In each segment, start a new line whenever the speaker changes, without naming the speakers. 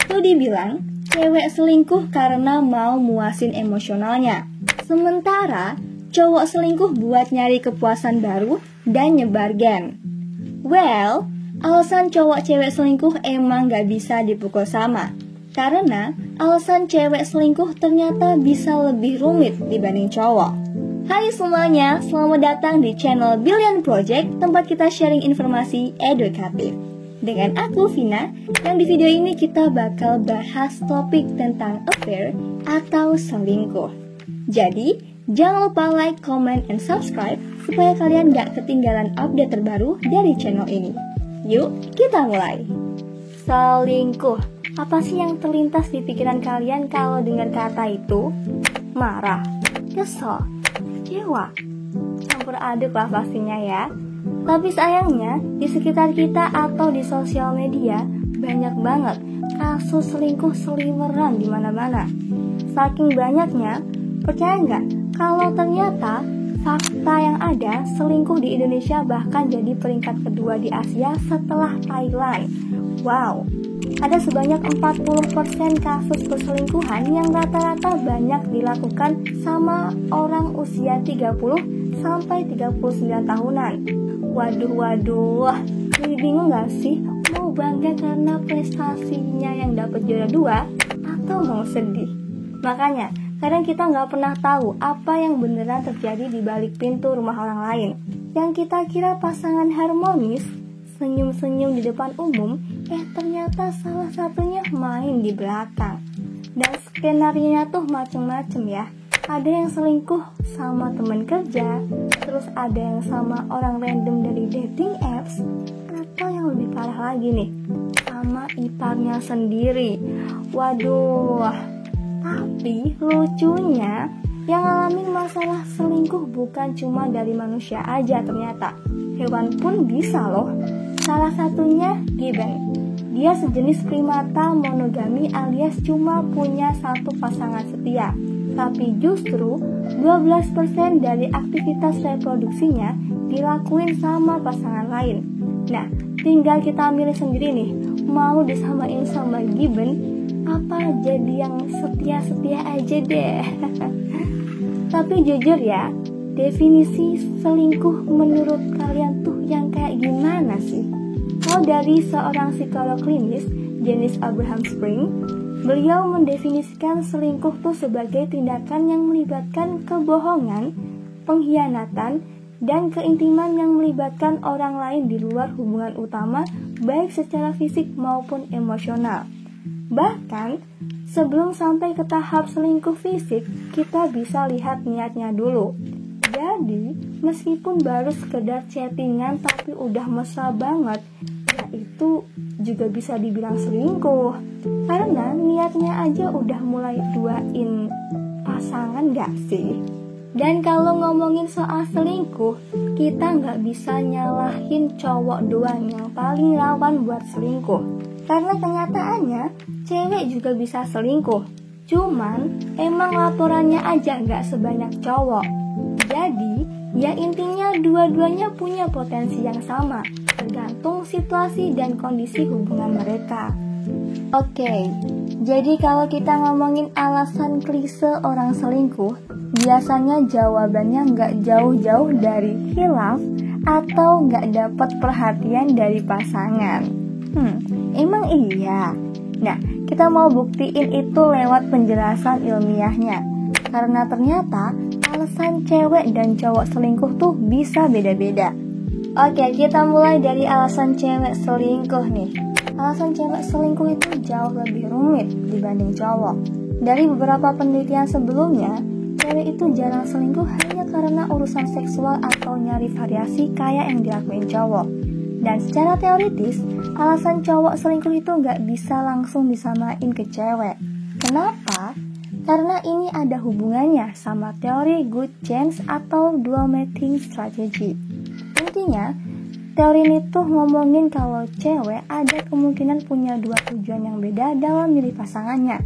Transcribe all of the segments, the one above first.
Studi bilang, cewek selingkuh karena mau muasin emosionalnya. Sementara, cowok selingkuh buat nyari kepuasan baru dan nyebar geng. Well, alasan cowok cewek selingkuh emang gak bisa dipukul sama. Karena alasan cewek selingkuh ternyata bisa lebih rumit dibanding cowok. Hai semuanya, selamat datang di channel Billion Project, tempat kita sharing informasi edukatif. Dengan aku, Vina, yang di video ini kita bakal bahas topik tentang affair atau selingkuh. Jadi, jangan lupa like, comment, and subscribe supaya kalian gak ketinggalan update terbaru dari channel ini. Yuk, kita mulai. Selingkuh. Apa sih yang terlintas di pikiran kalian kalau dengar kata itu? Marah, kesel, kecewa, campur aduk lah pastinya ya. Tapi sayangnya, di sekitar kita atau di sosial media, banyak banget kasus selingkuh seliweran di mana-mana. Saking banyaknya, percaya nggak kalau ternyata fakta yang ada, selingkuh di Indonesia bahkan jadi peringkat kedua di Asia setelah Thailand. Wow, ada sebanyak 40% kasus perselingkuhan yang rata-rata banyak dilakukan sama orang usia 30 sampai 39 tahunan. Waduh, jadi bingung gak sih? Mau bangga karena prestasinya yang dapat juara 2 atau mau sedih? Makanya, kadang kita gak pernah tahu apa yang beneran terjadi di balik pintu rumah orang lain. Yang kita kira pasangan harmonis, senyum-senyum di depan umum, ternyata salah satunya main di belakang. Dan skenarionya tuh macem-macem ya. Ada yang selingkuh sama teman kerja, terus ada yang sama orang random dari dating apps, atau yang lebih parah lagi nih, sama iparnya sendiri. Waduh, tapi lucunya yang ngalamin masalah selingkuh bukan cuma dari manusia aja ternyata. Hewan pun bisa loh. Salah satunya gibbon. Dia sejenis primata monogami alias cuma punya satu pasangan setia. Tapi justru 12% dari aktivitas reproduksinya dilakuin sama pasangan lain. Nah, tinggal kita milih sendiri nih, mau disamain sama gibbon apa jadi yang setia-setia aja deh. Tapi jujur ya, definisi selingkuh menurut kalian tuh yang kayak gimana sih? Kalau dari seorang psikolog klinis, Janice Abraham Spring, beliau mendefinisikan selingkuh tuh sebagai tindakan yang melibatkan kebohongan, pengkhianatan, dan keintiman yang melibatkan orang lain di luar hubungan utama, baik secara fisik maupun emosional. Bahkan, sebelum sampai ke tahap selingkuh fisik, kita bisa lihat niatnya dulu. Jadi, meskipun baru sekedar chattingan tapi udah mesra banget, ya itu juga bisa dibilang selingkuh. Karena niatnya aja udah mulai duain pasangan gak sih? Dan kalau ngomongin soal selingkuh, kita gak bisa nyalahin cowok doang yang paling rawan buat selingkuh. Karena kenyataannya, cewek juga bisa selingkuh. Cuman, emang laporannya aja gak sebanyak cowok. Jadi, ya intinya dua-duanya punya potensi yang sama, tergantung situasi dan kondisi hubungan mereka. Oke, jadi kalau kita ngomongin alasan klise orang selingkuh, biasanya jawabannya nggak jauh-jauh dari hilaf atau nggak dapat perhatian dari pasangan. Emang iya? Nah, kita mau buktiin itu lewat penjelasan ilmiahnya. Karena ternyata alasan cewek dan cowok selingkuh tuh bisa beda-beda. Oke, kita mulai dari alasan cewek selingkuh nih. Alasan cewek selingkuh itu jauh lebih rumit dibanding cowok. Dari beberapa penelitian sebelumnya, cewek itu jarang selingkuh hanya karena urusan seksual atau nyari variasi kayak yang dilakuin cowok. Dan secara teoritis, alasan cowok selingkuh itu nggak bisa langsung disamain ke cewek. Kenapa? Karena ini ada hubungannya sama teori good chance atau dual mating strategy. Intinya, teori ini tuh ngomongin kalau cewek ada kemungkinan punya dua tujuan yang beda dalam milih pasangannya.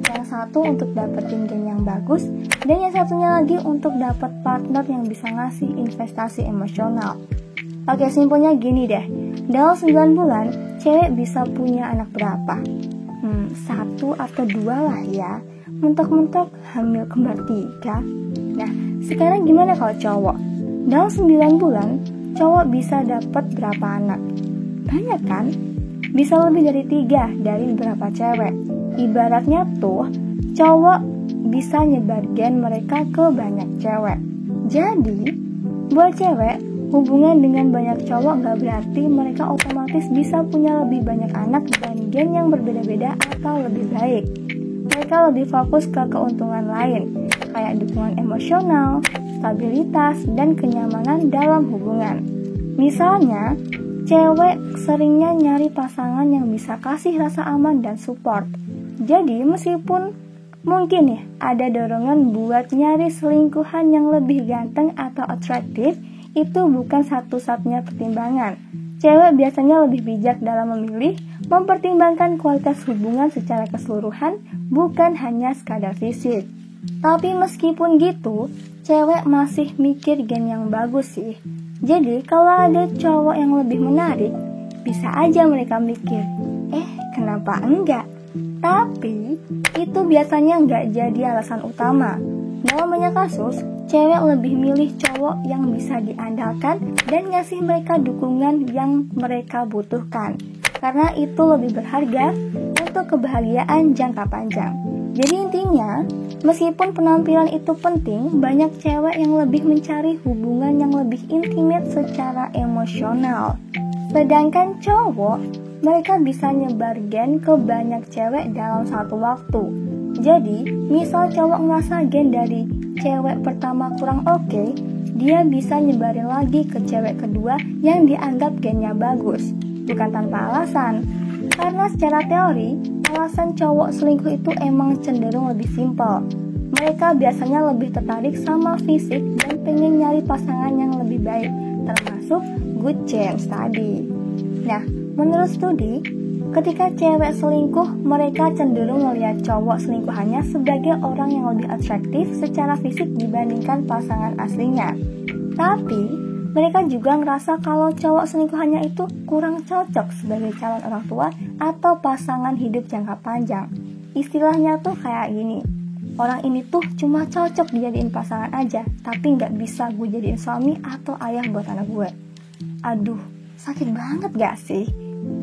Yang satu untuk dapetin geng yang bagus, dan yang satunya lagi untuk dapat partner yang bisa ngasih investasi emosional. Oke, simpelnya gini deh, dalam 9 bulan, cewek bisa punya anak berapa? 1 atau 2 lah ya. Mentok-mentok hamil kembar 3. Nah, sekarang gimana kalau cowok? Dalam 9 bulan, cowok bisa dapat berapa anak? Banyak kan? Bisa lebih dari 3 dari beberapa cewek. Ibaratnya tuh, cowok bisa nyebar gen mereka ke banyak cewek. Jadi, buat cewek, hubungan dengan banyak cowok gak berarti mereka otomatis bisa punya lebih banyak anak dan gen yang berbeda-beda atau lebih baik. Mereka lebih fokus ke keuntungan lain, kayak dukungan emosional, stabilitas, dan kenyamanan dalam hubungan. Misalnya, cewek seringnya nyari pasangan yang bisa kasih rasa aman dan support. Jadi, meskipun mungkin nih ada dorongan buat nyari selingkuhan yang lebih ganteng atau atraktif, itu bukan satu-satunya pertimbangan. Cewek biasanya lebih bijak dalam memilih, mempertimbangkan kualitas hubungan secara keseluruhan, bukan hanya sekadar fisik. Tapi meskipun gitu, cewek masih mikir gen yang bagus sih. Jadi kalau ada cowok yang lebih menarik, bisa aja mereka mikir, kenapa enggak? Tapi itu biasanya nggak jadi alasan utama. Dalam banyak kasus, cewek lebih milih cowok yang bisa diandalkan dan ngasih mereka dukungan yang mereka butuhkan, karena itu lebih berharga untuk kebahagiaan jangka panjang. Jadi intinya, meskipun penampilan itu penting, banyak cewek yang lebih mencari hubungan yang lebih intimate secara emosional. Sedangkan cowok, mereka bisa nyebar gen ke banyak cewek dalam satu waktu. Jadi, misal cowok ngerasa gen dari cewek pertama kurang oke, dia bisa nyebarin lagi ke cewek kedua yang dianggap gennya bagus. Bukan tanpa alasan. Karena secara teori, alasan cowok selingkuh itu emang cenderung lebih simpel. Mereka biasanya lebih tertarik sama fisik dan pengen nyari pasangan yang lebih baik, termasuk good genes tadi. Nah, menurut studi, ketika cewek selingkuh, mereka cenderung melihat cowok selingkuhannya sebagai orang yang lebih atraktif secara fisik dibandingkan pasangan aslinya. Tapi, mereka juga ngerasa kalau cowok selingkuhannya itu kurang cocok sebagai calon orang tua atau pasangan hidup jangka panjang. Istilahnya tuh kayak gini, orang ini tuh cuma cocok dijadiin pasangan aja, tapi nggak bisa gue jadiin suami atau ayah buat anak gue. Aduh, sakit banget gak sih?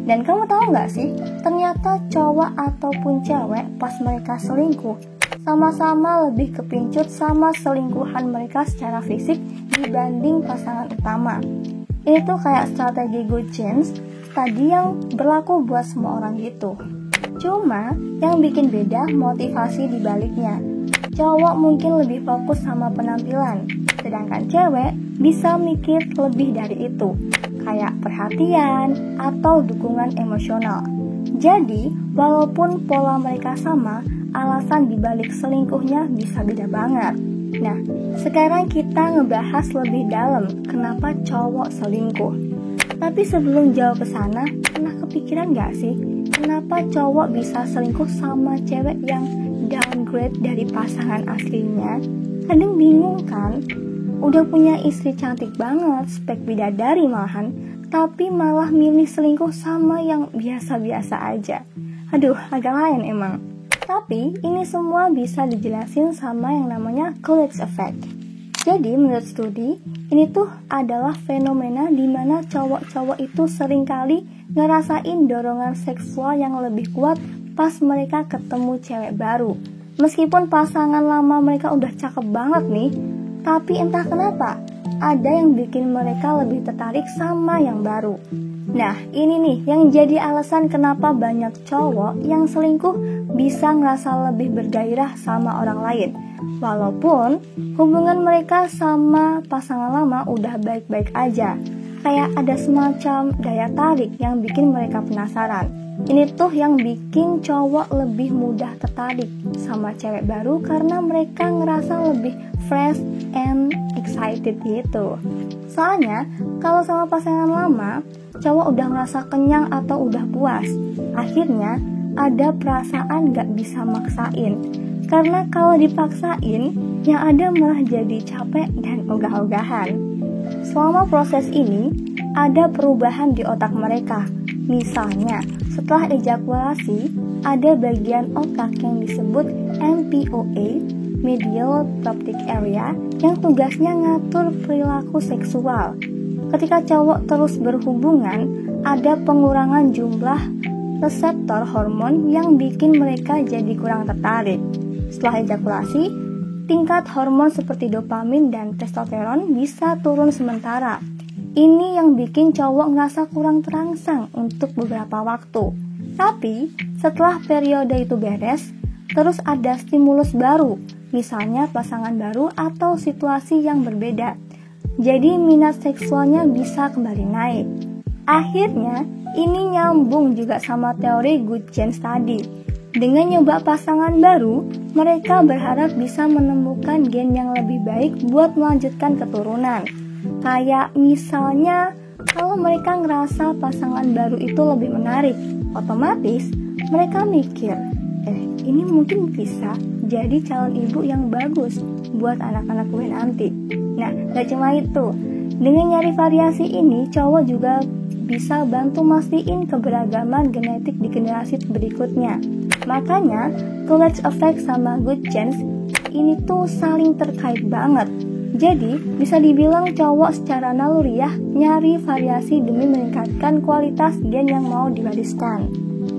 Dan kamu tahu gak sih, ternyata cowok ataupun cewek pas mereka selingkuh, sama-sama lebih kepincut sama selingkuhan mereka secara fisik dibanding pasangan utama. Ini tuh kayak strategi good genes tadi yang berlaku buat semua orang gitu. Cuma yang bikin beda motivasi dibaliknya. Cowok mungkin lebih fokus sama penampilan, sedangkan cewek bisa mikir lebih dari itu, kayak perhatian atau dukungan emosional. Jadi, walaupun pola mereka sama, alasan dibalik selingkuhnya bisa beda banget. Nah, sekarang kita ngebahas lebih dalam kenapa cowok selingkuh. Tapi sebelum jauh ke sana, pernah kepikiran gak sih kenapa cowok bisa selingkuh sama cewek yang downgrade dari pasangan aslinya? Kadang bingung kan? Udah punya istri cantik banget, spek bidadari malahan, tapi malah milih selingkuh sama yang biasa-biasa aja. Aduh, agak lain emang. Tapi ini semua bisa dijelasin sama yang namanya college effect. Jadi menurut studi, ini tuh adalah fenomena di mana cowok-cowok itu seringkali ngerasain dorongan seksual yang lebih kuat pas mereka ketemu cewek baru. Meskipun pasangan lama mereka udah cakep banget nih, tapi entah kenapa, ada yang bikin mereka lebih tertarik sama yang baru. Nah, ini nih yang jadi alasan kenapa banyak cowok yang selingkuh bisa ngerasa lebih bergairah sama orang lain. Walaupun hubungan mereka sama pasangan lama udah baik-baik aja. Kayak ada semacam daya tarik yang bikin mereka penasaran. Ini tuh yang bikin cowok lebih mudah tertarik sama cewek baru karena mereka ngerasa lebih fresh and excited gitu. Soalnya, kalau sama pasangan lama, cowok udah ngerasa kenyang atau udah puas. Akhirnya, ada perasaan gak bisa maksain. Karena kalau dipaksain, yang ada malah jadi capek dan ogah-ogahan. Selama proses ini, ada perubahan di otak mereka. Misalnya, setelah ejakulasi, ada bagian otak yang disebut MPOA, Medial Optic Area, yang tugasnya ngatur perilaku seksual. Ketika cowok terus berhubungan, ada pengurangan jumlah reseptor hormon yang bikin mereka jadi kurang tertarik. Setelah ejakulasi, tingkat hormon seperti dopamin dan testosteron bisa turun sementara. Ini yang bikin cowok ngerasa kurang terangsang untuk beberapa waktu. Tapi, setelah periode itu beres, terus ada stimulus baru, misalnya pasangan baru atau situasi yang berbeda. Jadi minat seksualnya bisa kembali naik. Akhirnya, ini nyambung juga sama teori good genes tadi. Dengan nyoba pasangan baru, mereka berharap bisa menemukan gen yang lebih baik buat melanjutkan keturunan. Kayak misalnya, kalau mereka ngerasa pasangan baru itu lebih menarik, otomatis mereka mikir, ini mungkin bisa jadi calon ibu yang bagus buat anak-anak gue nanti. Nah, gak cuma itu. Dengan nyari variasi ini, cowok juga bisa bantu mastiin keberagaman genetik di generasi berikutnya. Makanya, clutch effect sama good genes ini tuh saling terkait banget. Jadi, bisa dibilang cowok secara naluriah nyari variasi demi meningkatkan kualitas gen yang mau diwariskan.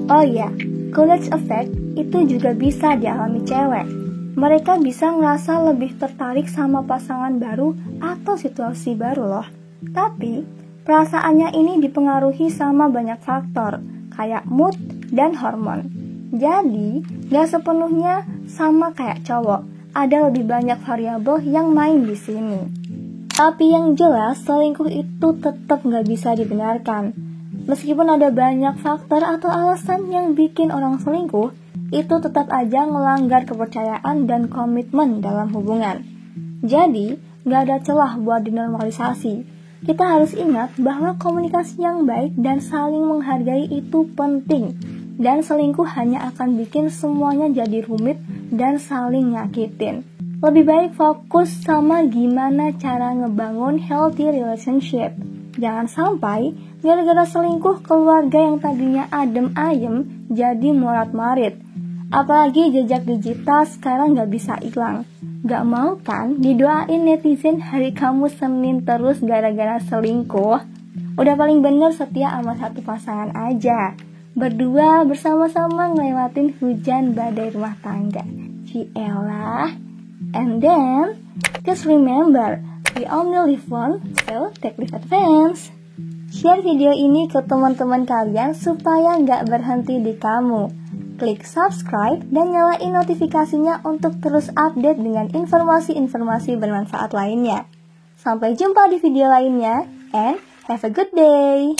Oh iya, clutch effect itu juga bisa dialami cewek. Mereka bisa ngerasa lebih tertarik sama pasangan baru atau situasi baru loh. Tapi, perasaannya ini dipengaruhi sama banyak faktor, kayak mood dan hormon. Jadi, gak sepenuhnya sama kayak cowok. Ada lebih banyak variabel yang main di sini. Tapi yang jelas, selingkuh itu tetap gak bisa dibenarkan. Meskipun ada banyak faktor atau alasan yang bikin orang selingkuh, itu tetap aja melanggar kepercayaan dan komitmen dalam hubungan. Jadi, gak ada celah buat dinormalisasi. Kita harus ingat bahwa komunikasi yang baik dan saling menghargai itu penting. Dan selingkuh hanya akan bikin semuanya jadi rumit dan saling nyakitin. Lebih baik fokus sama gimana cara ngebangun healthy relationship. Jangan sampai gara-gara selingkuh keluarga yang tadinya adem ayem jadi morat-marit. Apalagi jejak digital sekarang gak bisa hilang. Gak mau kan didoain netizen hari kamu Senin terus gara-gara selingkuh? Udah paling bener setia sama satu pasangan aja. Berdua bersama-sama ngelewatin hujan badai rumah tangga. Cielah. And then, just remember, we only live once, so take life advance. Share video ini ke teman-teman kalian supaya nggak berhenti di kamu. Klik subscribe dan nyalain notifikasinya untuk terus update dengan informasi-informasi bermanfaat lainnya. Sampai jumpa di video lainnya, and have a good day!